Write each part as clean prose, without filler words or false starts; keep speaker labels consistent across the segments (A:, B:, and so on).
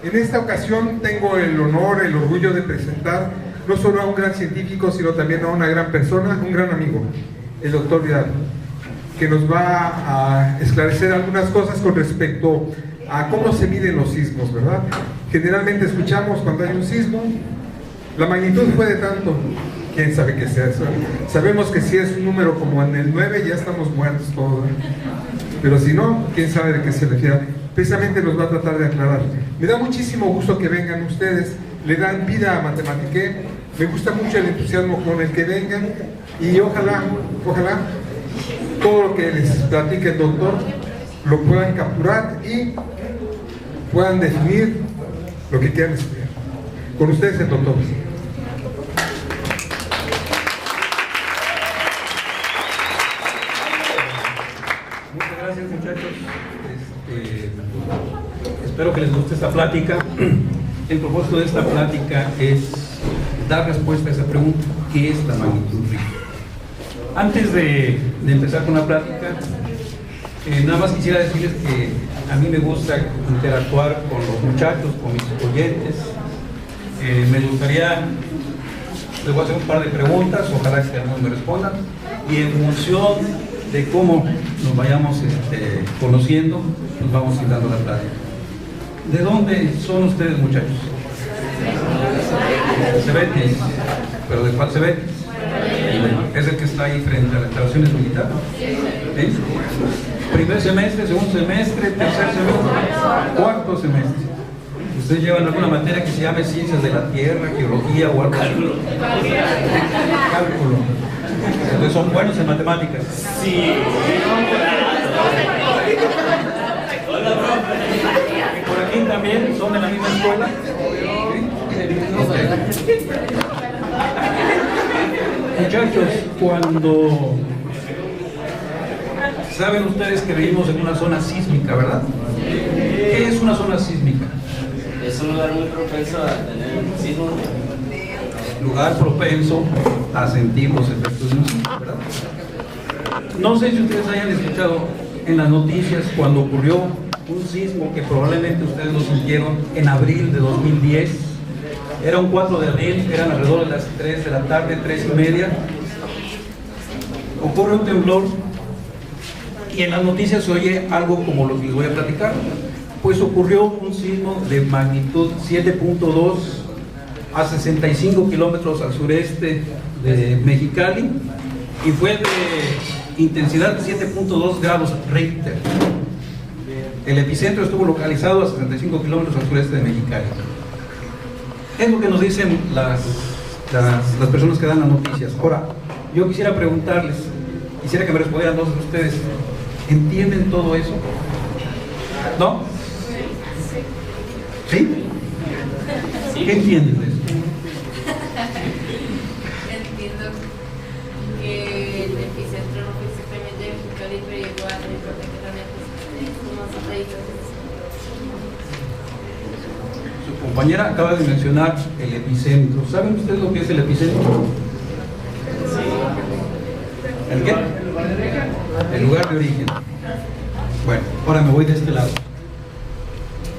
A: En esta ocasión tengo el honor, el orgullo de presentar no solo a un gran científico, sino también a una gran persona, un gran amigo, el doctor Vidal, que nos va a esclarecer algunas cosas con respecto a cómo se miden los sismos, ¿verdad? Generalmente escuchamos cuando hay un sismo, la magnitud fue de tanto, quién sabe qué sea eso. Sabemos que si es un número como en el 9 ya estamos muertos todos, ¿eh? Pero si no, quién sabe de qué se refiere. Precisamente nos va a tratar de aclarar. Me da muchísimo gusto que vengan ustedes, le dan vida a Matematique. Me gusta mucho el entusiasmo con el que vengan y ojalá todo lo que les platique el doctor lo puedan capturar y puedan definir lo que quieran estudiar. Con ustedes el doctor.
B: Muchas gracias, muchachos. Espero que les guste esta plática. El propósito de esta plática es dar respuesta a esa pregunta: ¿qué es la magnitud Richter? Antes de empezar con la plática, nada más quisiera decirles que a mí me gusta interactuar con los muchachos, con mis oyentes. Me gustaría, les voy a hacer un par de preguntas, ojalá que algunos me respondan, y en función de cómo nos vayamos conociendo, nos vamos a ir dando la plática. ¿De dónde son ustedes, muchachos? Cebetis. ¿Pero de cuál Cebetis? Es el que está ahí frente a las instalaciones militares. ¿Sí? ¿Primer semestre, segundo semestre, tercer semestre, cuarto semestre? ¿Ustedes llevan alguna materia que se llame ciencias de la tierra, geología o algo así? Cálculo. ¿Ustedes son buenos en matemáticas? Sí. ¿Y por aquí también son de la misma escuela? ¿Sí? Muchachos, cuando... Saben ustedes que vivimos en una zona sísmica, ¿verdad? ¿Qué es una zona sísmica?
C: Es un lugar muy propenso a tener sismos.
B: Lugar propenso a sentir los efectos de un sismo, ¿verdad? No sé si ustedes hayan escuchado en las noticias cuando ocurrió un sismo que probablemente ustedes lo sintieron en abril de 2010. Era un 4 de abril, eran alrededor de las 3 de la tarde, 3:30. Ocurre un temblor y en las noticias se oye algo como lo que les voy a platicar. Pues ocurrió un sismo de magnitud 7.2 a 65 kilómetros al sureste de Mexicali y fue de intensidad 7.2 grados Richter. El epicentro estuvo localizado a 65 kilómetros al sureste de Mexicali. Es lo que nos dicen las personas que dan las noticias. Ahora, yo quisiera preguntarles, quisiera que me respondieran dos de ustedes. ¿Entienden todo eso? ¿No? ¿Sí? ¿Qué entienden de eso?
D: Entiendo que el epicentro no físicamente de Mexicali, pero igual no importa que también es como satélite.
B: Su compañera acaba de mencionar el epicentro. ¿Saben ustedes lo que es el epicentro? ¿El qué? El lugar de origen. Bueno, ahora me voy de este lado.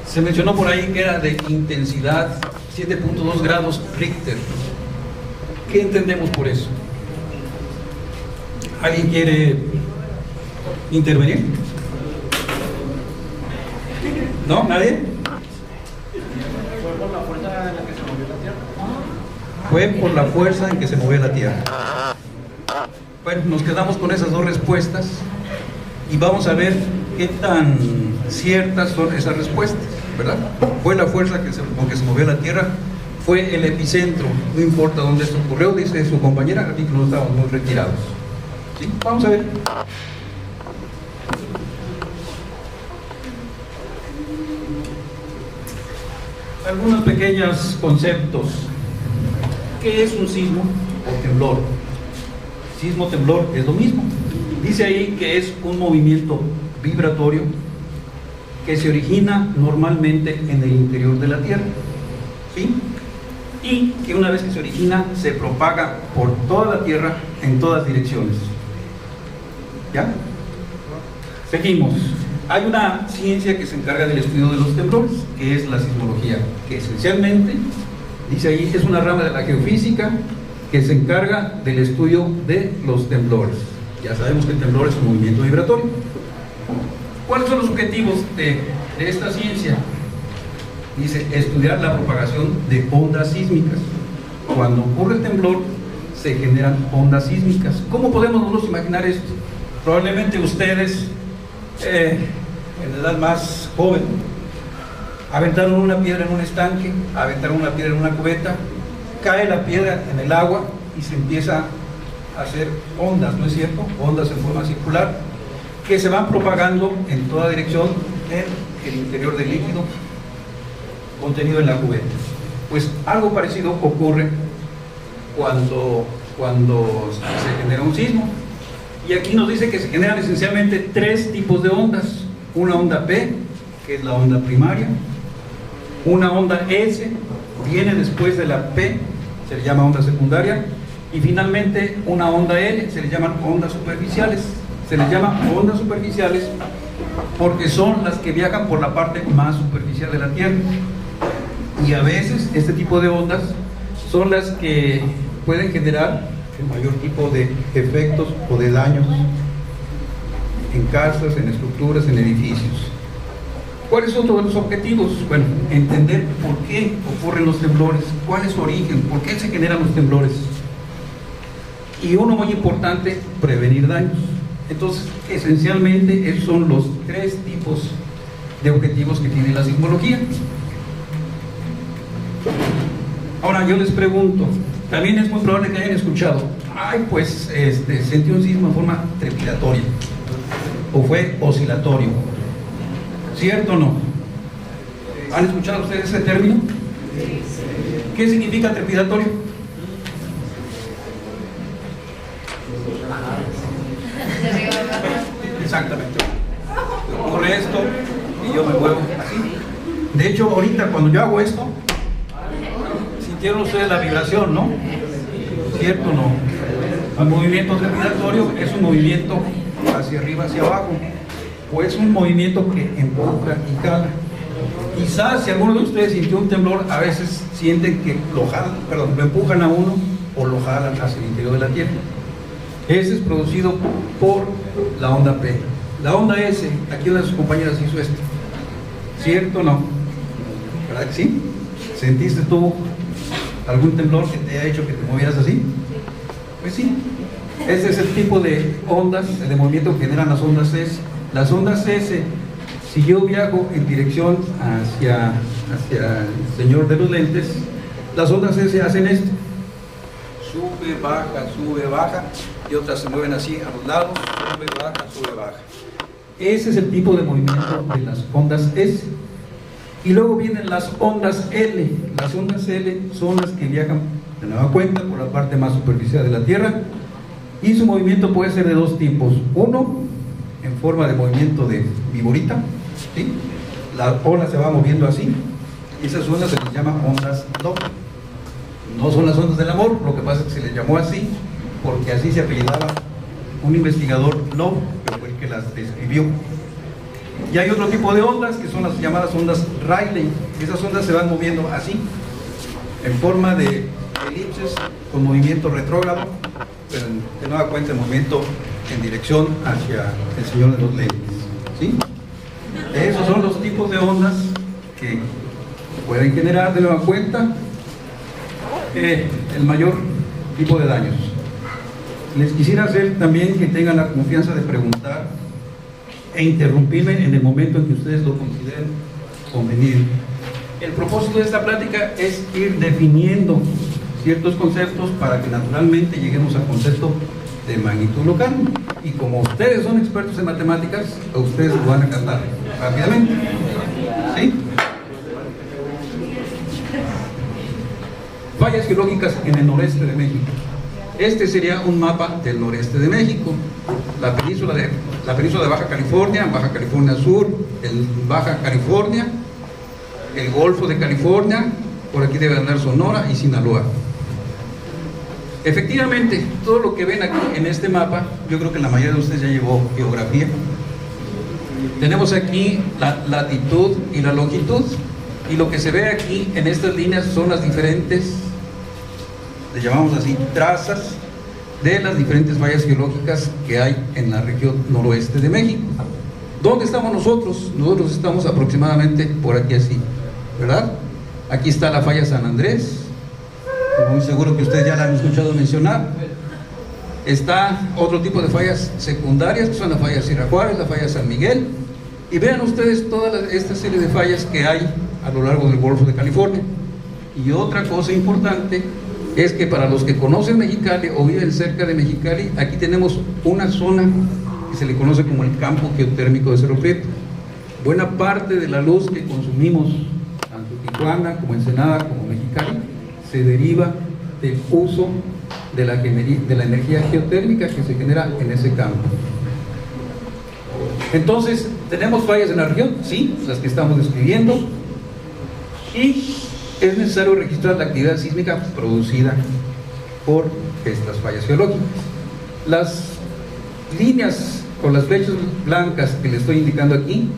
B: Se mencionó por ahí que era de intensidad 7.2 grados Richter. ¿Qué entendemos por eso? ¿Alguien quiere intervenir? ¿No? ¿Nadie?
C: Fue por la fuerza en la que se movió la Tierra.
B: Fue por la fuerza en que se movió la Tierra. Bueno, nos quedamos con esas dos respuestas y vamos a ver qué tan ciertas son esas respuestas, ¿verdad? Fue la fuerza con que se movió la Tierra, fue el epicentro, no importa dónde esto ocurrió, dice su compañera, aquí que no estábamos muy retirados. ¿Sí? Vamos a ver. Algunos pequeños conceptos. ¿Qué es un sismo o temblor? Sismo, temblor es lo mismo. Dice ahí que es un movimiento vibratorio que se origina normalmente en el interior de la Tierra, ¿sí? Y que una vez que se origina se propaga por toda la Tierra en todas direcciones. ¿Ya? Seguimos. hay una ciencia que se encarga del estudio de los temblores, que es la sismología, que esencialmente, dice ahí, es una rama de la geofísica que se encarga del estudio de los temblores. Ya sabemos que el temblor es un movimiento vibratorio. ¿Cuáles son los objetivos de esta ciencia? Dice, estudiar la propagación de ondas sísmicas. Cuando ocurre el temblor, se generan ondas sísmicas. ¿Cómo podemos nosotros imaginar esto? Probablemente ustedes, en edad más joven, aventaron una piedra en un estanque, aventaron una piedra en una cubeta, cae la piedra en el agua y se empieza a hacer ondas, ¿no es cierto? Ondas en forma circular que se van propagando en toda dirección en el interior del líquido contenido en la cubeta. Pues algo parecido ocurre cuando se genera un sismo. Y aquí nos dice que se generan esencialmente tres tipos de ondas. Una onda P, que es la onda primaria. Una onda S, viene después de la P, se le llama onda secundaria. Y finalmente una onda L, se le llaman ondas superficiales. Se les llama ondas superficiales porque son las que viajan por la parte más superficial de la Tierra. Y a veces este tipo de ondas son las que pueden generar el mayor tipo de efectos o de daños en casas, en estructuras, en edificios. ¿Cuáles son todos los objetivos? Bueno, entender por qué ocurren los temblores, cuál es su origen, por qué se generan los temblores. Y uno muy importante, prevenir daños. Entonces, esencialmente, esos son los tres tipos de objetivos que tiene la sismología. Ahora yo les pregunto, también es muy probable que hayan escuchado, ay, pues sentí un sismo en forma trepidatoria o fue oscilatorio, ¿cierto o no? ¿Han escuchado ustedes ese término? ¿Qué significa trepidatorio? Exactamente, ocurre esto y yo me muevo así. De hecho, ahorita cuando yo hago esto, sintieron ustedes la vibración, ¿no? ¿Cierto o no? El movimiento trepidatorio es un movimiento hacia arriba, hacia abajo, o es un movimiento que empuja y jala. Quizás si alguno de ustedes sintió un temblor, a veces sienten que lo empujan a uno o lo jalan hacia el interior de la Tierra. Ese es producido por la onda P. La onda S, aquí una de sus compañeras hizo esto. ¿Cierto o no? ¿Verdad que sí? ¿Sentiste tú algún temblor que te haya hecho que te movieras así? Pues sí. Ese es el tipo de ondas, de movimiento que generan las ondas S. Las ondas S, si yo viajo en dirección hacia el señor de los lentes, las ondas S hacen esto. Sube, baja, y otras se mueven así a los lados, sube, baja. Ese es el tipo de movimiento de las ondas S. Y luego vienen las ondas L. Las ondas L son las que viajan de nueva cuenta por la parte más superficial de la Tierra, y su movimiento puede ser de dos tipos. Uno, en forma de movimiento de viborita, ¿sí? La ola se va moviendo así, y esas ondas se les llama ondas Doppler. No son las ondas del amor, lo que pasa es que se les llamó así porque así se apellidaba un investigador Love, que fue el que las describió. Y hay otro tipo de ondas que son las llamadas ondas Rayleigh. Esas ondas se van moviendo así, en forma de elipses con movimiento retrógrado, pero de nueva cuenta el movimiento en dirección hacia el señor de los lentes, ¿sí? Esos son los tipos de ondas que pueden generar de nueva cuenta el mayor tipo de daños. Les quisiera hacer también que tengan la confianza de preguntar e interrumpirme en el momento en que ustedes lo consideren conveniente. El propósito de esta plática es ir definiendo ciertos conceptos para que naturalmente lleguemos al concepto de magnitud local, y como ustedes son expertos en matemáticas, ustedes lo van a captar rápidamente, ¿sí? Fallas geológicas en el noreste de México. Este sería un mapa del noreste de México. La península de Baja California Sur, el Baja California, el Golfo de California, por aquí debe andar Sonora y Sinaloa. Efectivamente, todo lo que ven aquí en este mapa, yo creo que la mayoría de ustedes ya llevó geografía. Tenemos aquí la latitud y la longitud, y lo que se ve aquí en estas líneas son las diferentes, le llamamos así, trazas de las diferentes fallas geológicas que hay en la región noroeste de México. ¿Dónde estamos nosotros? Nosotros estamos aproximadamente por aquí así, ¿verdad? Aquí está la falla San Andrés, muy seguro que ustedes ya la han escuchado mencionar. Está otro tipo de fallas secundarias, que son la falla Sierra Juárez, la falla San Miguel, y vean ustedes toda esta serie de fallas que hay a lo largo del Golfo de California. Y otra cosa importante es que para los que conocen Mexicali o viven cerca de Mexicali, aquí tenemos una zona que se le conoce como el campo geotérmico de Cerro Prieto. Buena parte de la luz que consumimos, tanto en Tijuana como Ensenada como Mexicali, se deriva del uso de la energía geotérmica que se genera en ese campo. Entonces, ¿tenemos fallas en la región? Sí, las que estamos describiendo, y es necesario registrar la actividad sísmica producida por estas fallas geológicas. Las líneas o las flechas blancas que les estoy indicando aquí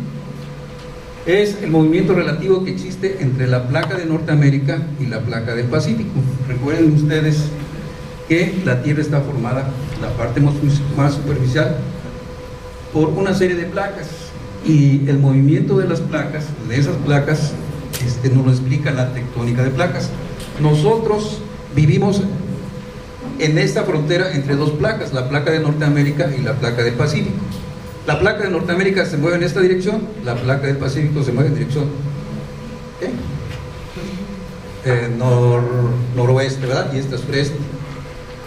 B: es el movimiento relativo que existe entre la placa de Norteamérica y la placa del Pacífico. Recuerden ustedes que la Tierra está formada, la parte más superficial, por una serie de placas, y el movimiento de las placas, de esas placas, nos lo explica la tectónica de placas. Nosotros vivimos en esta frontera entre dos placas, la placa de Norteamérica y la placa del Pacífico. La placa de Norteamérica se mueve en esta dirección, la placa del Pacífico se mueve en dirección noroeste, ¿verdad? Y esta es sureste.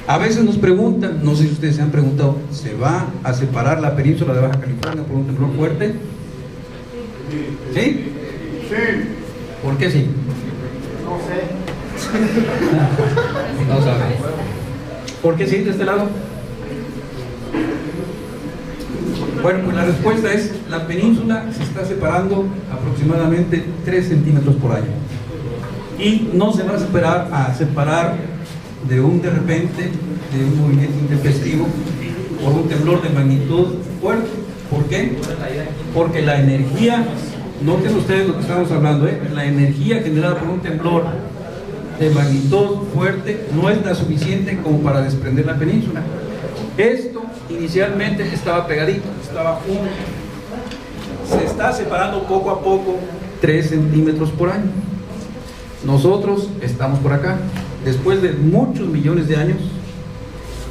B: A veces nos preguntan, no sé si ustedes se han preguntado, ¿se va a separar la península de Baja California por un temblor fuerte? ¿Sí?
C: Sí.
B: ¿Por qué sí?
C: No sé.
B: No saben. ¿Por qué sí de este lado? Bueno, pues la respuesta es: la península se está separando aproximadamente 3 centímetros por año, y no se va a separar de repente, de un movimiento intempestivo, por un temblor de magnitud fuerte. ¿Por qué? Porque la energía, noten ustedes lo que estamos hablando, la energía generada por un temblor de magnitud fuerte no es la suficiente como para desprender la península. Esto inicialmente estaba pegadito, estaba junto, se está separando poco a poco 3 centímetros por año. Nosotros estamos por acá. Después de muchos millones de años,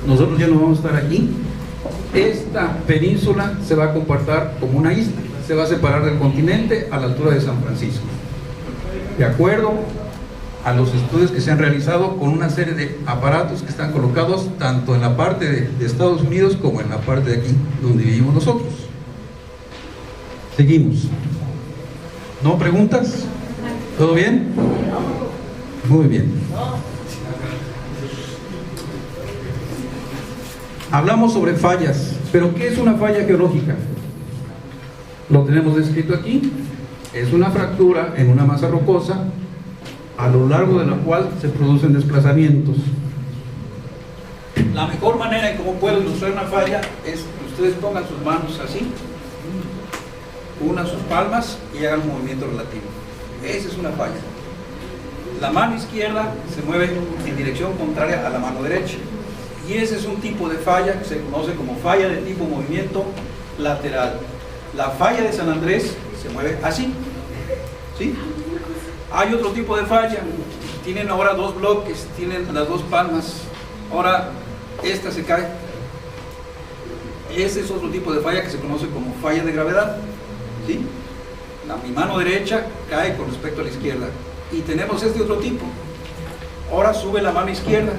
B: nosotros ya no vamos a estar aquí. Esta península se va a comportar como una isla, se va a separar del continente a la altura de San Francisco, de acuerdo a los estudios que se han realizado con una serie de aparatos que están colocados tanto en la parte de Estados Unidos como en la parte de aquí donde vivimos nosotros. Seguimos. ¿No preguntas? ¿Todo bien? Muy bien. Hablamos sobre fallas, pero ¿qué es una falla geológica? Lo tenemos descrito aquí. Es una fractura en una masa rocosa a lo largo de la cual se producen desplazamientos. La mejor manera en cómo puedo ilustrar una falla es que ustedes pongan sus manos así, unan sus palmas y hagan un movimiento relativo. Esa es una falla. La mano izquierda se mueve en dirección contraria a la mano derecha, y ese es un tipo de falla que se conoce como falla de tipo movimiento lateral. La falla de San Andrés se mueve así, ¿sí? Hay otro tipo de falla, tienen ahora 2 bloques, tienen las 2 palmas, ahora esta se cae. Ese es otro tipo de falla que se conoce como falla de gravedad, ¿sí? Mi mano derecha cae con respecto a la izquierda. Y tenemos este otro tipo, ahora sube la mano izquierda.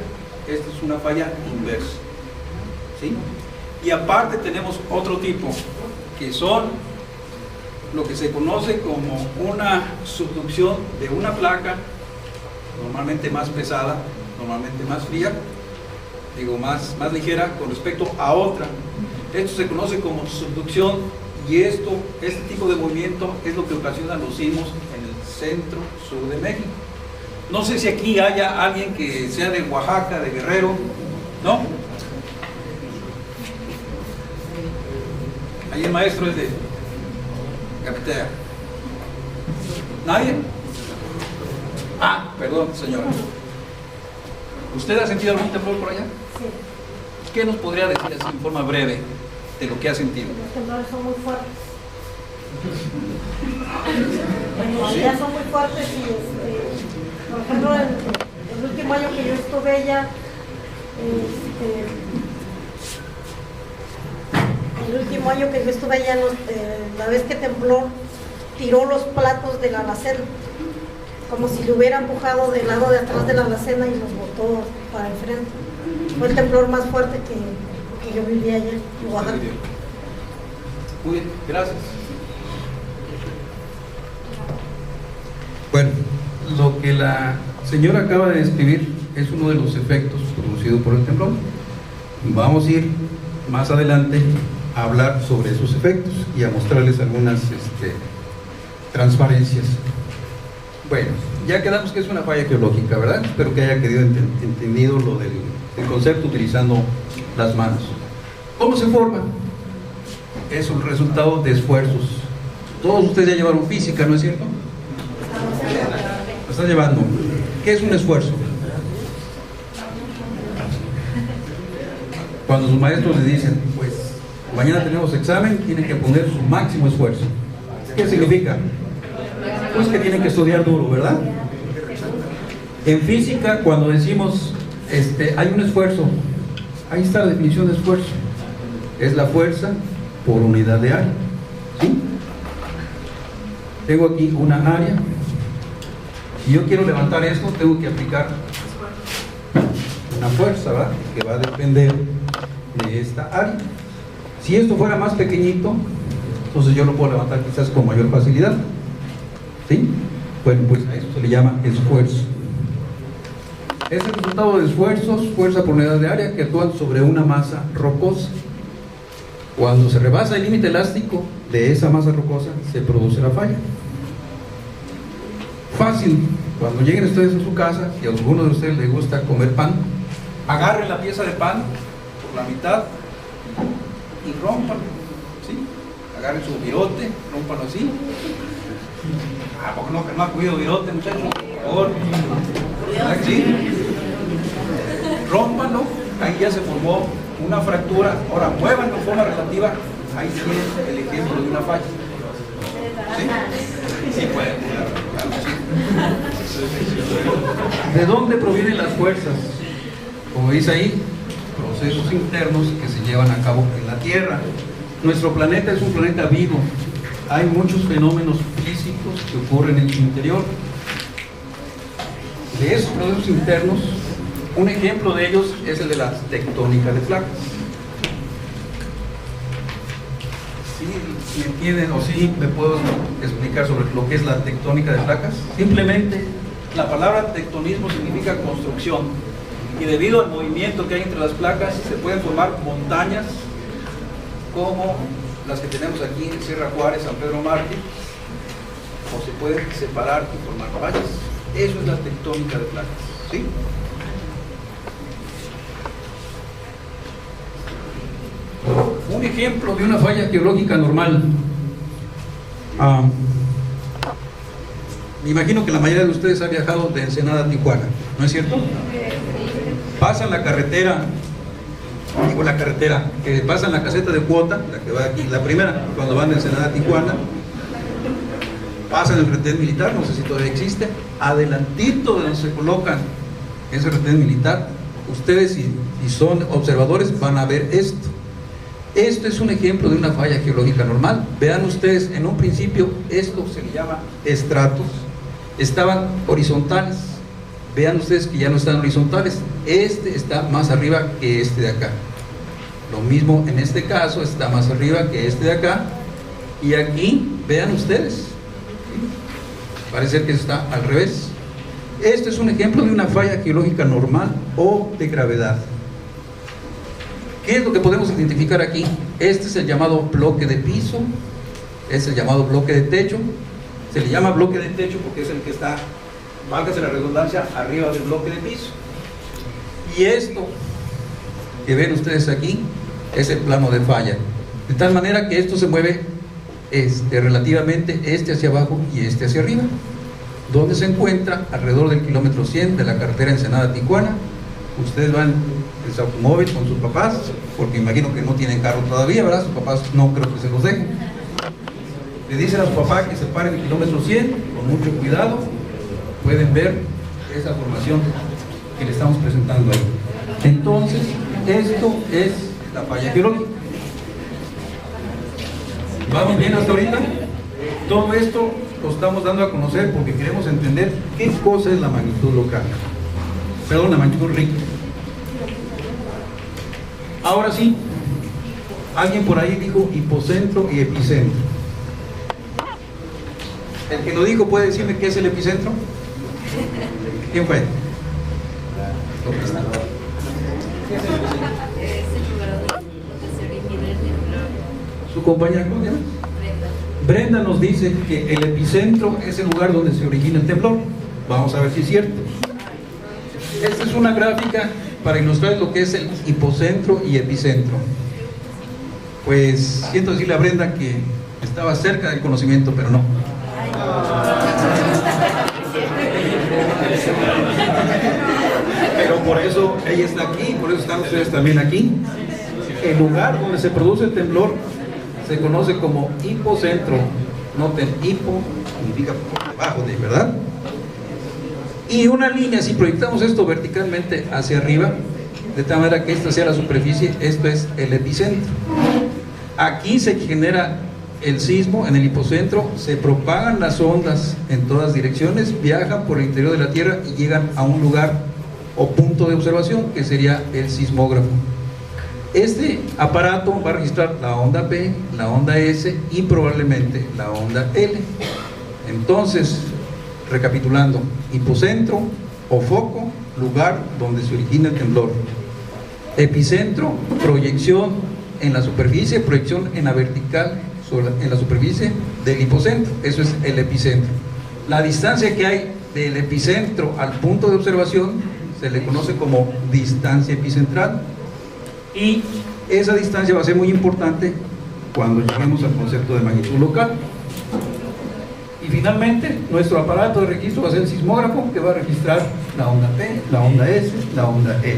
B: Esta es una falla inversa, ¿sí? Y aparte tenemos otro tipo, que son lo que se conoce como una subducción de una placa, normalmente más pesada, normalmente más fría, más ligera con respecto a otra. Esto se conoce como subducción, y este tipo de movimiento es lo que ocasiona los sismos en el centro sur de México. No sé si aquí haya alguien que sea de Oaxaca, de Guerrero, ¿no? Ahí el maestro es de Gapitea. ¿Nadie? Ah, perdón, señora. ¿Usted ha sentido algún temblor por allá?
E: Sí,
B: ¿Qué nos podría decir así en forma breve de lo que ha sentido?
E: los temblores son muy fuertes. En realidad son muy fuertes y por ejemplo el último año que yo estuve allá, la vez que tembló, tiró los platos de la alacena, como si le hubiera empujado del lado de atrás de la alacena y los botó para enfrente. Fue el temblor más fuerte que yo viví allá en Oaxaca.
B: Muy bien, gracias. Bueno, lo que la señora acaba de describir es uno de los efectos producidos por el temblor. Vamos a ir más adelante a hablar sobre esos efectos y a mostrarles algunas transparencias. Bueno, ya quedamos que es una falla geológica, ¿verdad? Espero que haya quedado entendido lo del concepto utilizando las manos. ¿Cómo se forma? Es un resultado de esfuerzos. Todos ustedes ya llevaron física, ¿no es cierto? Lo están llevando. ¿Qué es un esfuerzo? Cuando sus maestros les dicen, pues mañana tenemos examen, tienen que poner su máximo esfuerzo. ¿Qué significa? Pues que tienen que estudiar duro, ¿verdad? En física, cuando decimos hay un esfuerzo, ahí está la definición de esfuerzo. Es la fuerza por unidad de área. ¿Sí? Tengo aquí una área. Si yo quiero levantar esto, tengo que aplicar una fuerza, ¿verdad? Que va a depender de esta área. Si esto fuera más pequeñito, entonces yo lo puedo levantar quizás con mayor facilidad. ¿Sí? Bueno, pues a eso se le llama esfuerzo. Es el resultado de esfuerzos, fuerza por unidad de área, que actúan sobre una masa rocosa. Cuando se rebasa el límite elástico de esa masa rocosa, se produce la falla. Fácil, cuando lleguen ustedes a su casa, si a alguno de ustedes les gusta comer pan, agarren la pieza de pan por la mitad y rómpanlo, ¿sí? Agarren su virote, rómpanlo así. ¿Por qué no ha comido virote, muchachos? Por favor. ¿Sí? Rómpanlo, ahí ya se formó una fractura. Ahora muévanlo en forma relativa, ahí tienen el ejemplo de una falla. ¿Sí? Sí pueden. ¿De dónde provienen las fuerzas? Como dice ahí, procesos internos que se llevan a cabo en la Tierra. Nuestro planeta es un planeta vivo. Hay muchos fenómenos físicos que ocurren en su interior. De esos procesos internos, un ejemplo de ellos es el de la tectónica de placas. ¿Sí me entienden o sí me puedo explicar sobre lo que es la tectónica de placas? Simplemente, la palabra tectonismo significa construcción, y debido al movimiento que hay entre las placas se pueden formar montañas como las que tenemos aquí en Sierra Juárez, San Pedro Mártir, o se pueden separar y formar valles. Eso es la tectónica de placas, ¿sí? Un ejemplo de una falla geológica normal. Me imagino que la mayoría de ustedes ha viajado de Ensenada a Tijuana, ¿no es cierto? Pasan la carretera, que pasan la caseta de cuota, la que va aquí, la primera, cuando van de Ensenada a Tijuana, pasan el retén militar, no sé si todavía existe, adelantito de donde se colocan ese retén militar, ustedes si son observadores van a ver esto. Esto es un ejemplo de una falla geológica normal. Vean ustedes, en un principio esto se le llama estratos, estaban horizontales. Vean ustedes que ya no están horizontales, este está más arriba que este de acá. Lo mismo en este caso, está más arriba que este de acá. Y aquí, vean ustedes, parece que está al revés. Este es un ejemplo de una falla geológica normal o de gravedad. ¿Qué es lo que podemos identificar aquí? Este es el llamado bloque de piso, es el llamado bloque de techo. Se le llama bloque de techo porque es el que está, válgase la redundancia, arriba del bloque de piso. Y esto que ven ustedes aquí es el plano de falla, de tal manera que esto se mueve relativamente este hacia abajo y este hacia arriba, donde se encuentra alrededor del kilómetro 100 de la carretera Ensenada-Tijuana. Ustedes van en su automóvil con sus papás, porque imagino que no tienen carro todavía, ¿verdad? Sus papás no creo que se los dejen. Le dicen a su papá que se pare en el kilómetro 100, con mucho cuidado. Pueden ver esa formación que le estamos presentando ahí. Entonces, esto es la falla geológica. ¿Vamos bien hasta ahorita? Todo esto lo estamos dando a conocer porque queremos entender qué cosa es la magnitud local. Perdón, la magnitud rica. Ahora sí, alguien por ahí dijo hipocentro y epicentro. El que lo dijo puede decirme qué es el epicentro. ¿Quién fue?
D: Es el lugar donde se origina el temblor.
B: ¿Su compañera cómo se llama?
D: Brenda.
B: Brenda nos dice que el epicentro es el lugar donde se origina el temblor. Vamos a ver si es cierto. Esta es una gráfica para ilustrar lo que es el hipocentro y epicentro. Pues siento decirle a Brenda que estaba cerca del conocimiento, pero no. Pero por eso ella está aquí, por eso están ustedes también aquí. El lugar donde se produce el temblor se conoce como hipocentro. Noten, hipo significa por debajo de, ¿verdad? Y una línea, si proyectamos esto verticalmente hacia arriba, de tal manera que esta sea la superficie, esto es el epicentro. Aquí se genera el sismo en el hipocentro, se propagan las ondas en todas direcciones, viajan por el interior de la Tierra y llegan a un lugar o punto de observación que sería el sismógrafo. Este aparato va a registrar la onda P, la onda S y probablemente la onda L. Entonces, recapitulando, hipocentro o foco, lugar donde se origina el temblor. Epicentro, proyección en la superficie, proyección en la vertical en la superficie del hipocentro. Eso es el epicentro. La distancia que hay del epicentro al punto de observación se le conoce como distancia epicentral, y esa distancia va a ser muy importante cuando lleguemos al concepto de magnitud local. Y finalmente, nuestro aparato de registro va a ser el sismógrafo, que va a registrar la onda P, la onda S, la onda E.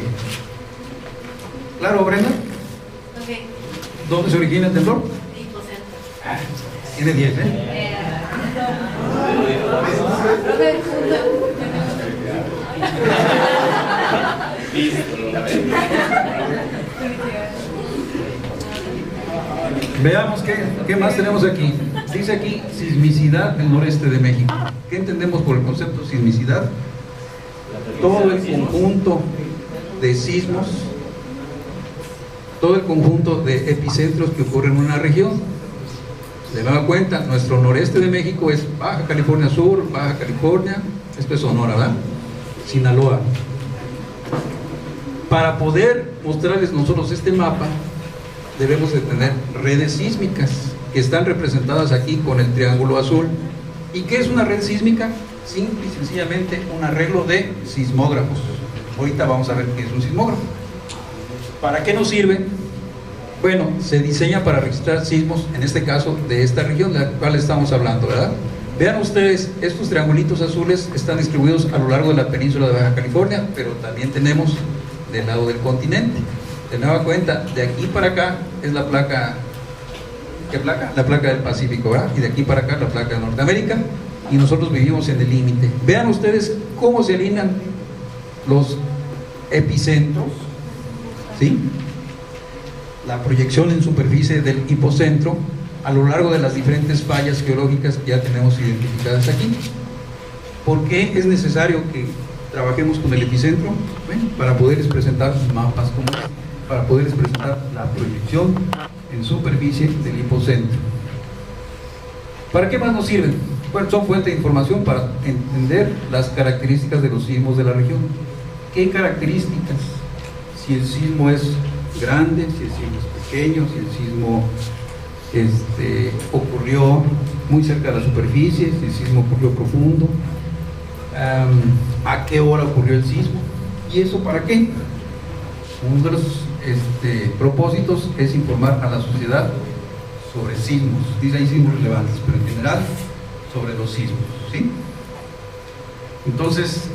B: ¿Claro, Brenda?
D: Ok.
B: ¿Dónde se origina el temblor?
D: Hipocentro.
B: Tiene 10, ¿eh?
D: Profe,
B: Veamos qué más tenemos aquí. Dice aquí sismicidad del noreste de México. ¿Qué entendemos por el concepto de sismicidad? Todo el conjunto de sismos, todo el conjunto de epicentros que ocurren en una región. De nueva cuenta, nuestro noreste de México es Baja California Sur, Baja California, esto es Sonora, ¿verdad? Sinaloa. Para poder mostrarles nosotros este mapa, debemos de tener redes sísmicas que están representadas aquí con el triángulo azul. ¿Y qué es una red sísmica? Simple y sencillamente un arreglo de sismógrafos. Ahorita vamos a ver qué es un sismógrafo. ¿Para qué nos sirve? Bueno, se diseña para registrar sismos, en este caso de esta región de la cual estamos hablando, ¿verdad? Vean ustedes, estos triangulitos azules están distribuidos a lo largo de la península de Baja California, pero también tenemos del lado del continente. De nueva cuenta, de aquí para acá es la placa, ¿qué placa? La placa del Pacífico, ¿verdad? Y de aquí para acá la placa de Norteamérica, y nosotros vivimos en el límite. Vean ustedes cómo se alinean los epicentros, ¿sí? La proyección en superficie del hipocentro a lo largo de las diferentes fallas geológicas que ya tenemos identificadas aquí. ¿Por qué es necesario que trabajemos con el epicentro? Bueno, para poderles presentar mapas como este, para poderles presentar la proyección en superficie del hipocentro. ¿Para qué más nos sirven? Bueno, son fuente de información para entender las características de los sismos de la región. ¿Qué características? Si el sismo es grande, si el sismo es pequeño, si el sismo ocurrió muy cerca de la superficie, si el sismo ocurrió profundo, a qué hora ocurrió el sismo. ¿Y eso para qué? Uno de los propósitos es informar a la sociedad sobre sismos. Dice ahí sismos relevantes, pero en general sobre los sismos, ¿sí? Entonces,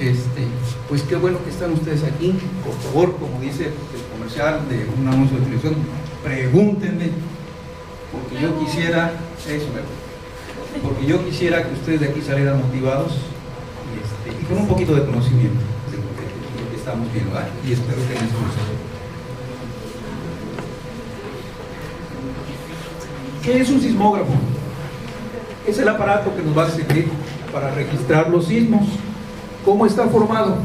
B: pues qué bueno que están ustedes aquí. Por favor, como dice el comercial de un anuncio de televisión, pregúntenme, porque yo quisiera que ustedes de aquí salieran motivados y con un poquito de conocimiento de lo que estamos viendo, ¿verdad? Y espero que les guste. ¿Qué es un sismógrafo? Es el aparato que nos va a servir para registrar los sismos. ¿Cómo está formado?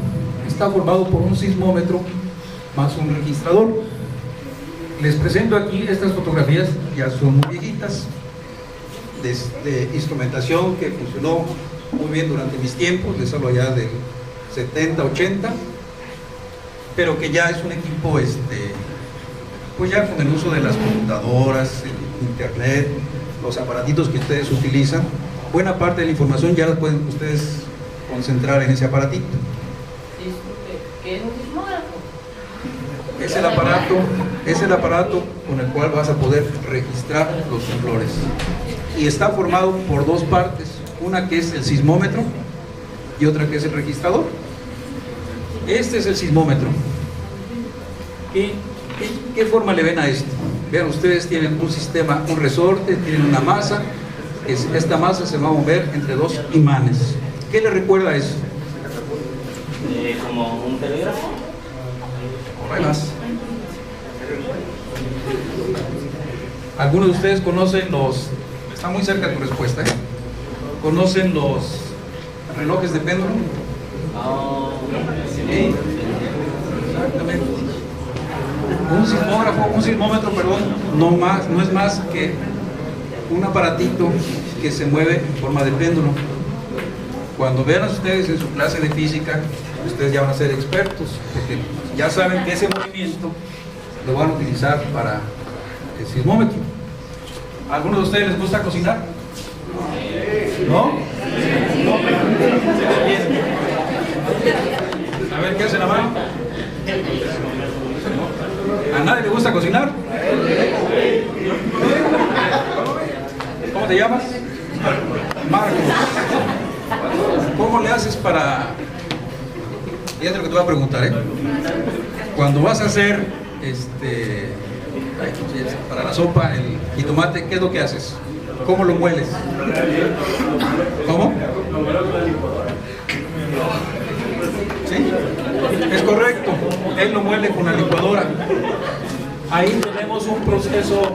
B: Está formado por un sismómetro más un registrador. Les presento aquí estas fotografías, ya son muy viejitas, de instrumentación que funcionó muy bien durante mis tiempos, les hablo ya del 70, 80, pero que ya es un equipo, pues ya con el uso de las computadoras, el internet, los aparatitos que ustedes utilizan, buena parte de la información ya la pueden ustedes concentrar en ese aparatito.
D: ¿Qué es un sismógrafo?
B: Es el aparato con el cual vas a poder registrar los temblores. Y está formado por dos partes, una que es el sismómetro y otra que es el registrador. Este es el sismómetro. ¿Qué forma le ven a esto? Vean, ustedes tienen un sistema, un resorte, tienen una masa. Esta masa se va a mover entre dos imanes. ¿Qué le recuerda a eso?
C: Como un telégrafo.
B: Hay más. Algunos de ustedes conocen los... Está muy cerca de tu respuesta, ¿eh? ¿Conocen los relojes de péndulo? Sí. Exactamente. Un sismómetro, perdón, no es más que un aparatito que se mueve en forma de péndulo. Cuando vean a ustedes en su clase de física, ustedes ya van a ser expertos, porque ya saben que ese movimiento lo van a utilizar para el sismómetro. ¿A algunos de ustedes les gusta cocinar? ¿No? A ver, ¿qué hace la mano? ¿A nadie le gusta cocinar? ¿Cómo te llamas? Marcos. ¿Cómo le haces para... Fíjate lo que te voy a preguntar, ¿eh? Cuando vas a hacer para la sopa, el jitomate, ¿qué es lo que haces? ¿Cómo lo mueles? ¿Cómo? ¿Sí? Es correcto, él lo muele con la licuadora. Ahí tenemos un proceso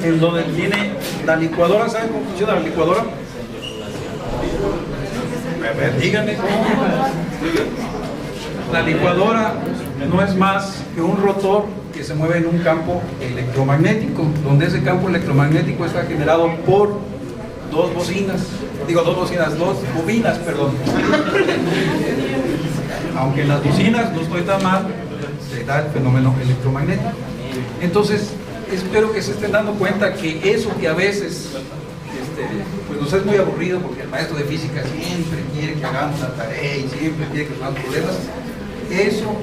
B: en donde tiene la licuadora. ¿Saben cómo funciona la licuadora? A ver, díganme cómo. La licuadora no es más que un rotor que se mueve en un campo electromagnético, donde ese campo electromagnético está generado por dos bobinas, perdón. Aunque en las bocinas no estoy tan mal, se da el fenómeno electromagnético. Entonces, espero que se estén dando cuenta que eso que a veces pues nos es muy aburrido, porque el maestro de física siempre quiere que hagamos la tarea y siempre quiere que resolvamos problemas, eso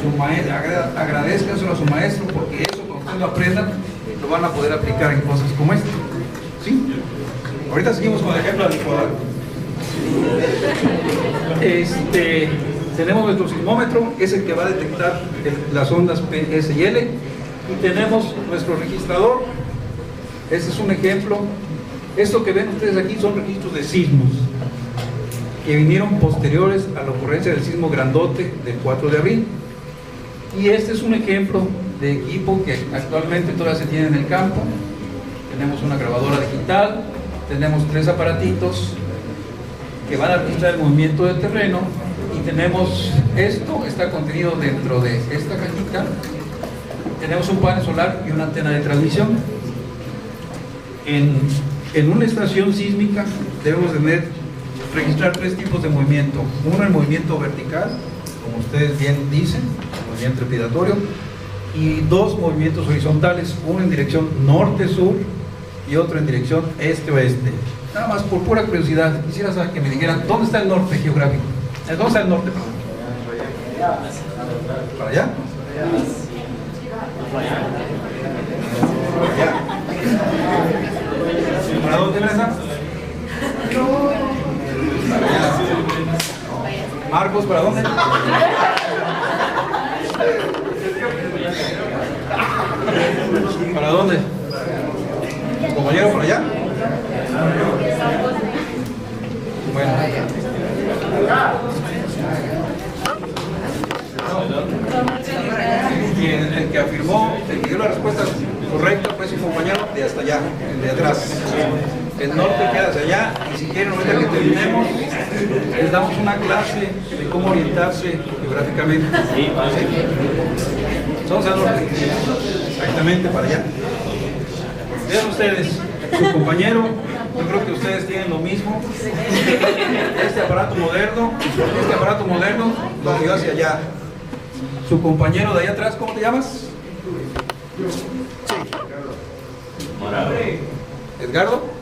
B: su maestro, agradezcanselo a su maestro, porque eso cuando ustedes lo aprendan lo van a poder aplicar en cosas como esta. ¿Sí? Ahorita seguimos con el ejemplo de la licuadora. Tenemos nuestro sismómetro, es el que va a detectar las ondas P, S y L, y tenemos nuestro registrador. Este es un ejemplo. Esto que ven ustedes aquí son registros de sismos que vinieron posteriores a la ocurrencia del sismo grandote del 4 de abril. Y este es un ejemplo de equipo que actualmente todavía se tiene en el campo. Tenemos una grabadora digital, tenemos 3 aparatitos que van a registrar el movimiento del terreno, y tenemos esto, está contenido dentro de esta cajita. Tenemos un panel solar y una antena de transmisión. En una estación sísmica debemos registrar 3 tipos de movimiento. Uno, el movimiento vertical, como ustedes bien dicen, movimiento trepidatorio, y 2 movimientos horizontales, uno en dirección norte-sur y otro en dirección este-oeste. Nada más por pura curiosidad, quisiera saber que me dijeran ¿dónde está el norte geográfico? ¿Dónde está el norte? ¿Para allá? ¿Para allá? ¿Para dónde, Brenda? Para allá. Marcos, ¿para dónde? ¿Para dónde? ¿Compañero, por allá? Bueno. Y el que afirmó, el que dio la respuesta correcta fue su compañero de hasta allá, el de atrás. El norte queda hacia allá, y si quieren ahorita que terminemos, les damos una clase de cómo orientarse geográficamente. Somos al norte, exactamente para allá. Vean ustedes, su compañero, yo creo que ustedes tienen lo mismo. Este aparato moderno lo dio hacia allá. Su compañero de allá atrás, ¿cómo te llamas? ¿Edgardo?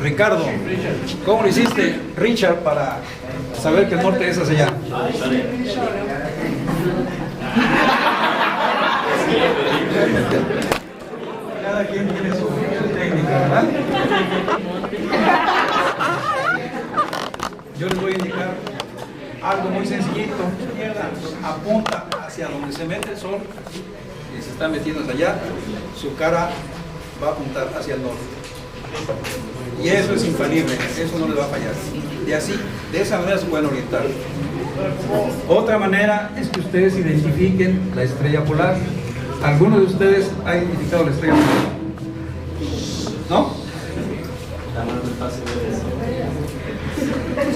B: Ricardo. ¿Cómo lo hiciste, Richard, para saber que el norte es hacia allá? Cada quien tiene su técnica, ¿verdad? Yo les voy a indicar algo muy sencillito. Apunta hacia donde se mete el sol y se está metiendo hacia allá. Su cara va a apuntar hacia el norte. Y eso es infalible, eso no les va a fallar. Y así, de esa manera se pueden orientar. Otra manera es que ustedes identifiquen la estrella polar. ¿Alguno de ustedes ha identificado la estrella polar? ¿No?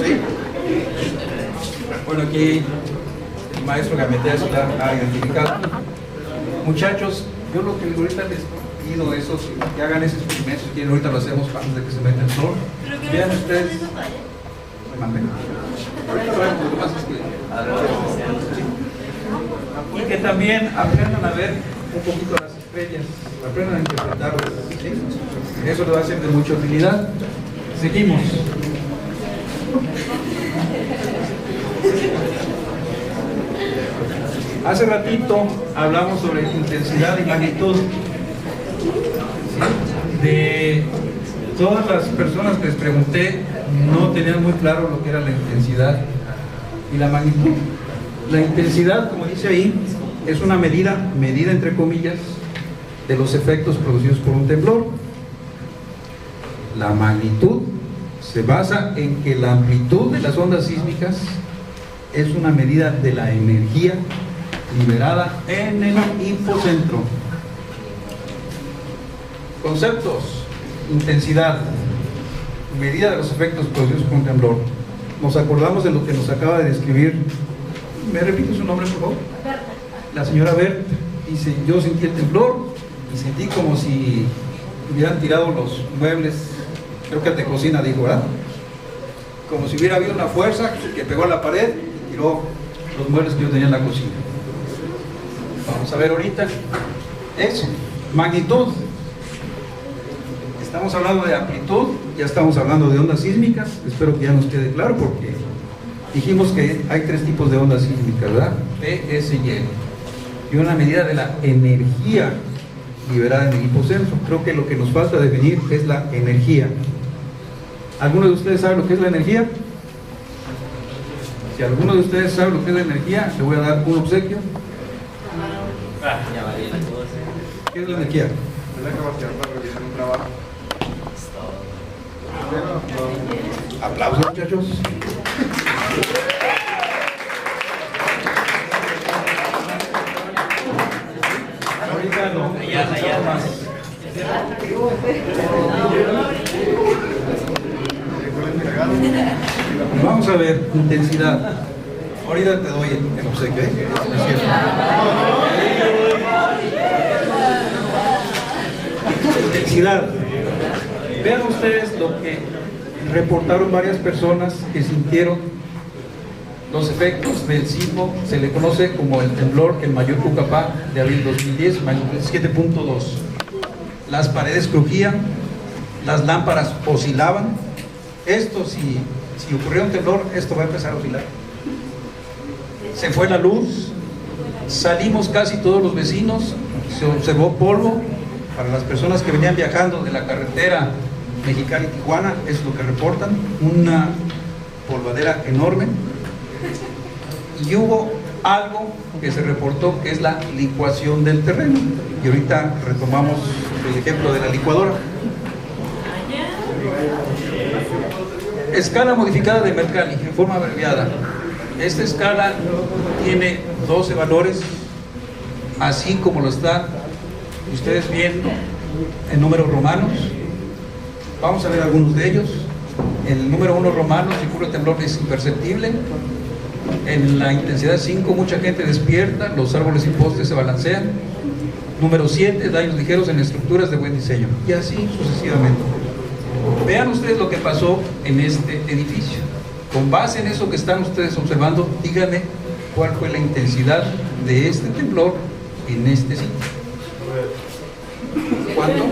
B: ¿Sí? Bueno, aquí el maestro Gametea ha identificado. Muchachos, yo lo que ahorita les pido es que hagan ese experimento, si quieren, ahorita lo hacemos antes de que se meta el sol. Vean ustedes. Ahorita lo vemos, lo que pasa es que... Y que también aprendan a ver un poquito las estrellas, aprendan a interpretarlas, ¿sí? Eso les va a ser de mucha utilidad. Seguimos. Hace ratito hablamos sobre intensidad y magnitud. De todas las personas que les pregunté, no tenían muy claro lo que era la intensidad y la magnitud. La intensidad, como dice ahí, es una medida entre comillas, de los efectos producidos por un temblor. La magnitud se basa en que la amplitud de las ondas sísmicas es una medida de la energía liberada en el hipocentro. Conceptos: intensidad, medida de los efectos producidos por un temblor. Nos acordamos de lo que nos acaba de describir. ¿Me repite su nombre, por favor?
E: Berta.
B: La señora Bert dice: yo sentí el temblor y sentí como si hubieran tirado los muebles, creo que de cocina, dijo, ¿verdad? Como si hubiera habido una fuerza que pegó a la pared y tiró los muebles que yo tenía en la cocina. Vamos a ver ahorita eso. Magnitud. Estamos hablando de amplitud, ya estamos hablando de ondas sísmicas. Espero que ya nos quede claro, porque dijimos que hay tres tipos de ondas sísmicas, ¿verdad? P, S y L. Y una medida de la energía liberada en el hipocentro. Creo que lo que nos falta definir es la energía. ¿Alguno de ustedes sabe lo que es la energía? Si alguno de ustedes sabe lo que es la energía, le voy a dar un obsequio. ¿Qué es la energía?
A: Es la capacidad para realizar un trabajo.
B: Aplausos, muchachos. Ahorita no, ya más. Vamos a ver, intensidad. Ahorita te doy el obsequio, ¿eh? Intensidad. Vean ustedes lo que reportaron varias personas que sintieron los efectos del sismo. Se le conoce como el temblor en Mayor Cucapá de abril 2010, magnitud 7.2. Las paredes crujían, las lámparas oscilaban. Esto, si ocurrió un temblor, esto va a empezar a oscilar. Se fue la luz, salimos casi todos los vecinos, se observó polvo, Para las personas que venían viajando de la carretera Mexicali-Tijuana, es lo que reportan, una polvadera enorme. Y hubo algo que se reportó, que es la licuación del terreno. Y ahorita retomamos el ejemplo de la licuadora. Escala modificada de Mercalli, en forma abreviada. Esta escala tiene 12 valores, así como lo están ustedes viendo en números romanos. Vamos a ver algunos de ellos. El número 1 romano, si ocurre temblor, es imperceptible. En la intensidad 5, mucha gente despierta, los árboles y postes se balancean. Número 7, daños ligeros en estructuras de buen diseño. Y así sucesivamente. Vean ustedes lo que pasó en este edificio. Con base en eso que están ustedes observando, díganme cuál fue la intensidad de este temblor en este sitio. ¿Cuánto?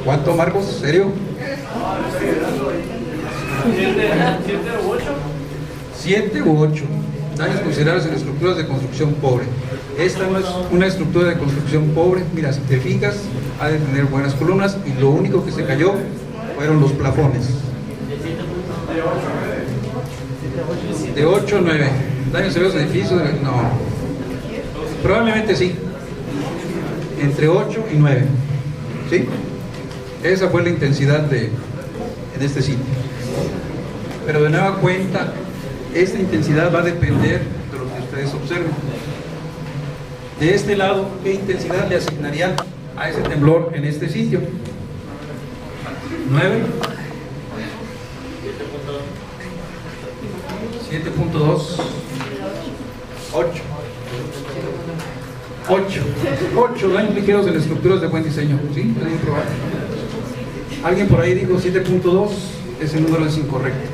B: ¿Cuánto, Marcos? ¿Serio? 7 u 8. Daños considerables en estructuras de construcción pobre. Esta no es una estructura de construcción pobre. Mira, si te fijas, ha de tener buenas columnas y lo único que se cayó fueron los plafones. De 8 a 9. Daños severos en edificios. No. Probablemente sí. Entre 8 y 9. ¿Sí? Esa fue la intensidad en este sitio. Pero de nueva cuenta, esta intensidad va a depender de lo que ustedes observen. De este lado, ¿qué intensidad le asignarían a ese temblor en este sitio? 9, 7.2, 8 daños ligeros en estructuras de buen diseño. ¿Sí? Pueden probar. Alguien por ahí dijo 7.2, ese número es incorrecto.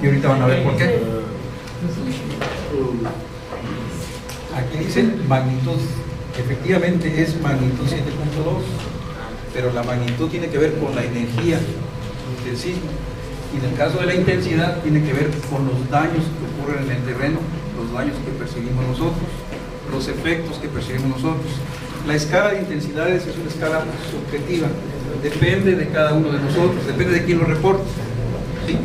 B: Y ahorita van a ver por qué. Aquí dice magnitud. Efectivamente es magnitud 7.2, pero la magnitud tiene que ver con la energía del sismo. Y en el caso de la intensidad tiene que ver con los daños que ocurren en el terreno, los daños que percibimos nosotros, los efectos que percibimos nosotros. La escala de intensidades es una escala subjetiva, depende de cada uno de nosotros, depende de quién lo reporte. ¿Sí?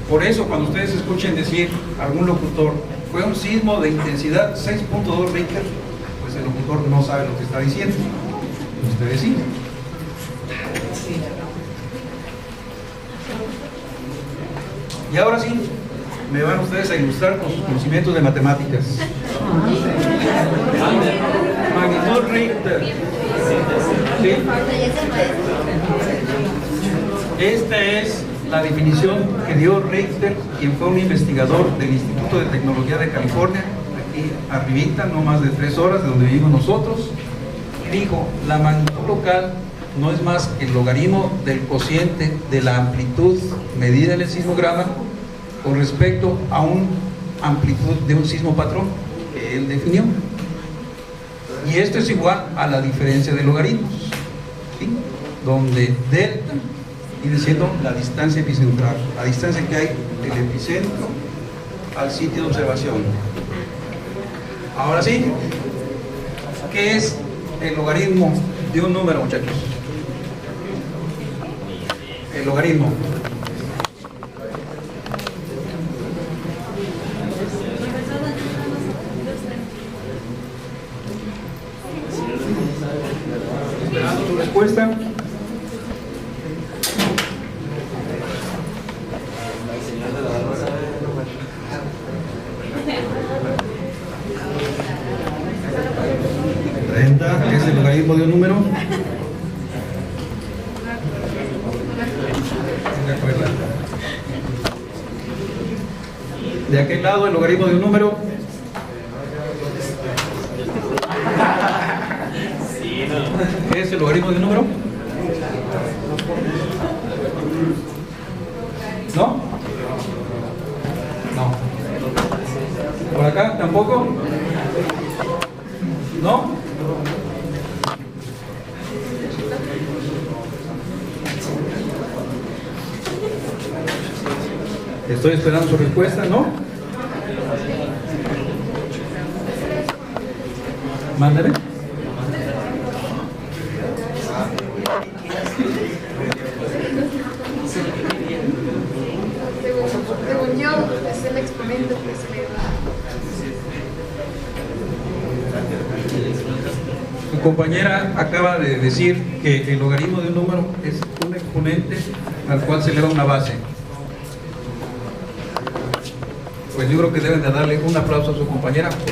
B: Por eso cuando ustedes escuchen decir a algún locutor, fue un sismo de intensidad 6.2 Richter, pues el locutor no sabe lo que está diciendo. Ustedes sí. Y ahora sí, me van ustedes a ilustrar con sus conocimientos de matemáticas. Magnitud Richter. ¿Sí? Esta es la definición que dio Richter, quien fue un investigador del Instituto de Tecnología de California, aquí arribita, no más de 3 horas de donde vivimos nosotros. Dijo, la magnitud local no es más que el logaritmo del cociente de la amplitud medida en el sismograma con respecto a una amplitud de un sismo patrón que él definió. Y esto es igual a la diferencia de logaritmos, ¿sí? Donde delta viene siendo la distancia epicentral, la distancia que hay del epicentro al sitio de observación. Ahora sí, ¿qué es el logaritmo de un número, muchachos? El logaritmo. Esperando tu respuesta. ¿Qué es el logaritmo de un número? De aquel lado el logaritmo de un número. ¿Qué es el logaritmo de un número? ¿No? No. ¿Por acá tampoco? ¿No? Estoy esperando su respuesta, ¿no? Mándeme.
F: Según yo, es el exponente que se le da.
B: Su compañera acaba de decir que el logaritmo de un número es un exponente al cual se le da una base. Pues yo creo que deben de darle un aplauso a su compañera porque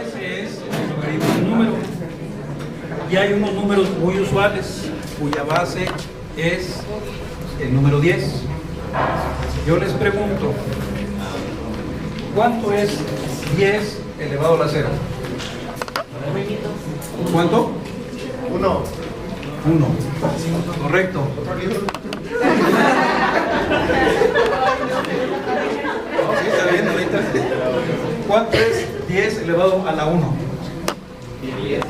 B: ese es el logaritmo de un número. Y hay unos números muy usuales cuya base es el número 10. Yo les pregunto, ¿cuánto es 10 elevado a la 0? ¿Cuánto?
C: 1.
B: 1. Correcto. Sí, está bien, ahorita. ¿Cuánto es 10 elevado a la 1? 10.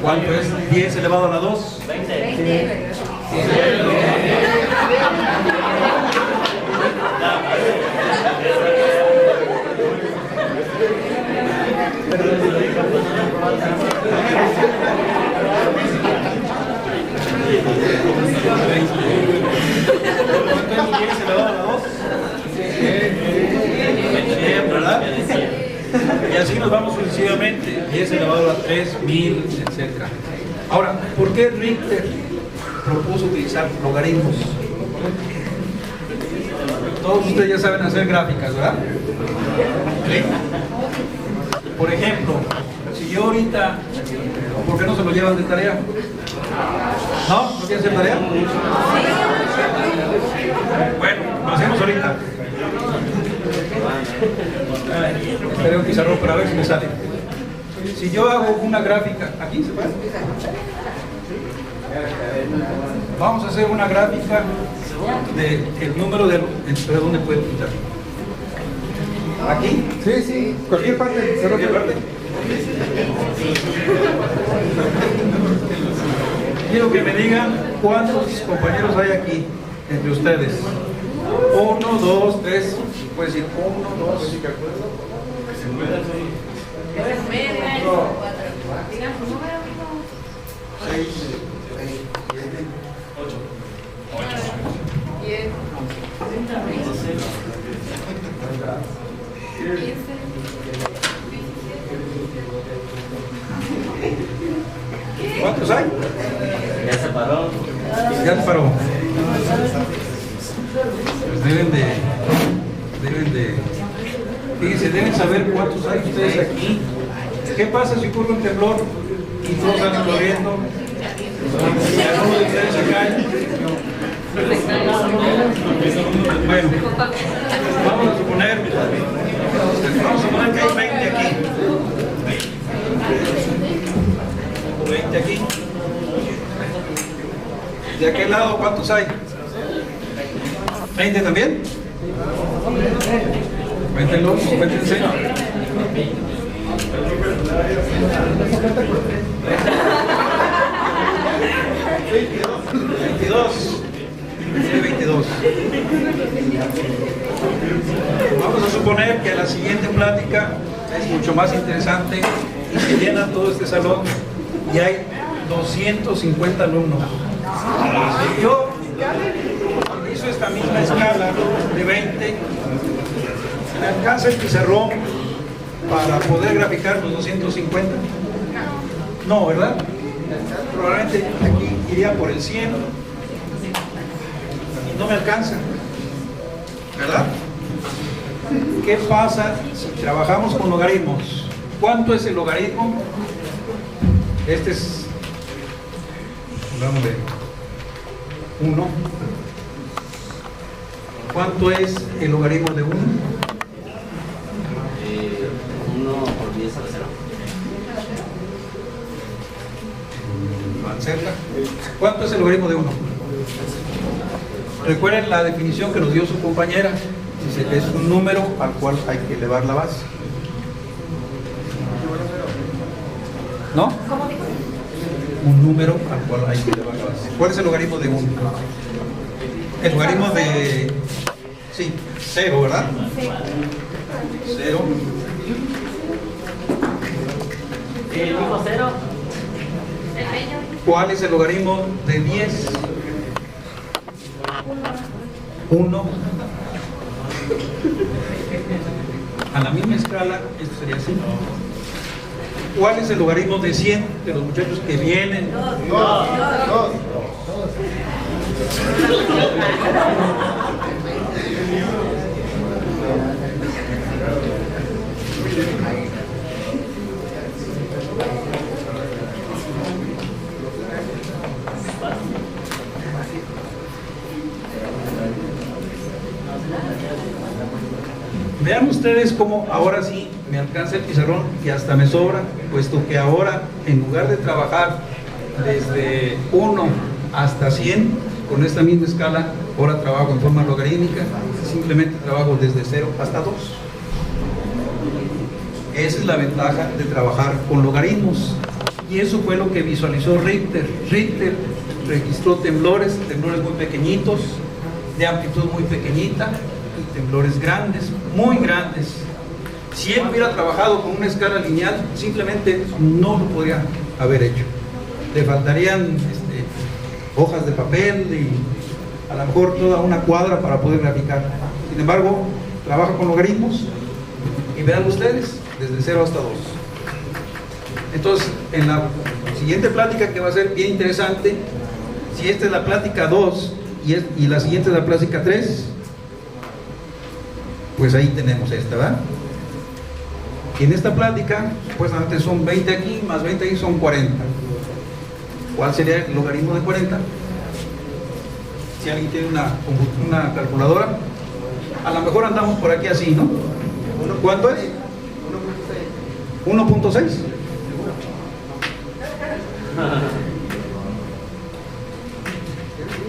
B: ¿Cuánto es 10 elevado a la 2?
D: 20.
B: ¿Verdad? Y así nos vamos sucesivamente, 10 elevado a la 3, 1000, etc. Ahora, ¿por qué Richter propuso utilizar logaritmos? Todos ustedes ya saben hacer gráficas, ¿verdad? ¿Sí? Por ejemplo, si yo ahorita, ¿por qué no se lo llevan de tarea? ¿No? ¿No quieren hacer tarea? Bueno, lo hacemos ahorita. Esperé un pizarrón para ver si me sale. Si yo hago una gráfica, ¿aquí se puede? Vamos a hacer una gráfica del número de... ¿Pero dónde puedo pintar? ¿Aquí?
A: Sí, sí, cualquier parte.
B: ¿Cualquier parte? Quiero que me digan cuántos compañeros hay aquí entre ustedes. 1, 2, 3. Puedes decir 1, 2. 6, 7, 8.
F: 10.
B: ¿Cuántos hay?
C: Ya se paró.
B: Ya se paró. Pues fíjense, deben saber cuántos hay ustedes aquí. ¿Qué pasa si ocurre un temblor y todos salen corriendo? Y algunos de ustedes se caen. Bueno, vamos a suponer que hay 20 aquí. 20 aquí. ¿De aquel lado cuántos hay? ¿20 también? Cuéntenlos, cuéntense. 22. Vamos a suponer que la siguiente plática es mucho más interesante y que llena todo este salón y hay 250 alumnos. Si yo utilizo esta misma escala de 20, ¿me alcanza el pizarrón para poder graficar los 250? No, ¿verdad? Probablemente aquí iría por el 100 y no me alcanza, ¿verdad? ¿Qué pasa si trabajamos con logaritmos? ¿Cuánto es el logaritmo? Este es, pongámosle 1. ¿Cuánto es el logaritmo de 1?
C: 1 por 10 a la 0.
B: Más cerca. ¿Cuánto es el logaritmo de 1? Recuerden la definición que nos dio su compañera. Dice, es un número al cual hay que elevar la base. ¿No?
E: ¿Cómo dijo?
B: Un número al cual hay que elevar la base. ¿Cuál es el logaritmo de 1? El logaritmo de... Sí, 0, ¿verdad?
E: Sí.
B: 0.
C: Dijo 0.
B: ¿Cuál es el logaritmo de 10? 1. A la misma escala, esto sería así. ¿Cuál es el logaritmo de 100 de los muchachos que vienen?
D: 2.
B: Vean ustedes cómo ahora sí me alcanza el pizarrón y hasta me sobra, puesto que ahora en lugar de trabajar desde 1 hasta 100 con esta misma escala, ahora trabajo en forma logarítmica, simplemente trabajo desde 0 hasta 2. Esa es la ventaja de trabajar con logaritmos. Y eso fue lo que visualizó Richter. Richter registró temblores muy pequeñitos, de amplitud muy pequeñita, y temblores grandes, muy grandes. Si él hubiera trabajado con una escala lineal, simplemente no lo podría haber hecho. Le faltarían hojas de papel y a lo mejor toda una cuadra para poder graficar. Sin embargo, trabaja con logaritmos y vean ustedes, desde 0 hasta 2. Entonces, en la siguiente plática, que va a ser bien interesante, si esta es la plática 2 y la siguiente es la plática 3, pues ahí tenemos esta, ¿verdad? Y en esta plática, pues antes son 20 aquí, más 20 ahí son 40. ¿Cuál sería el logaritmo de 40? Si alguien tiene una calculadora, a lo mejor andamos por aquí así, ¿no? ¿Cuánto es? 1.6.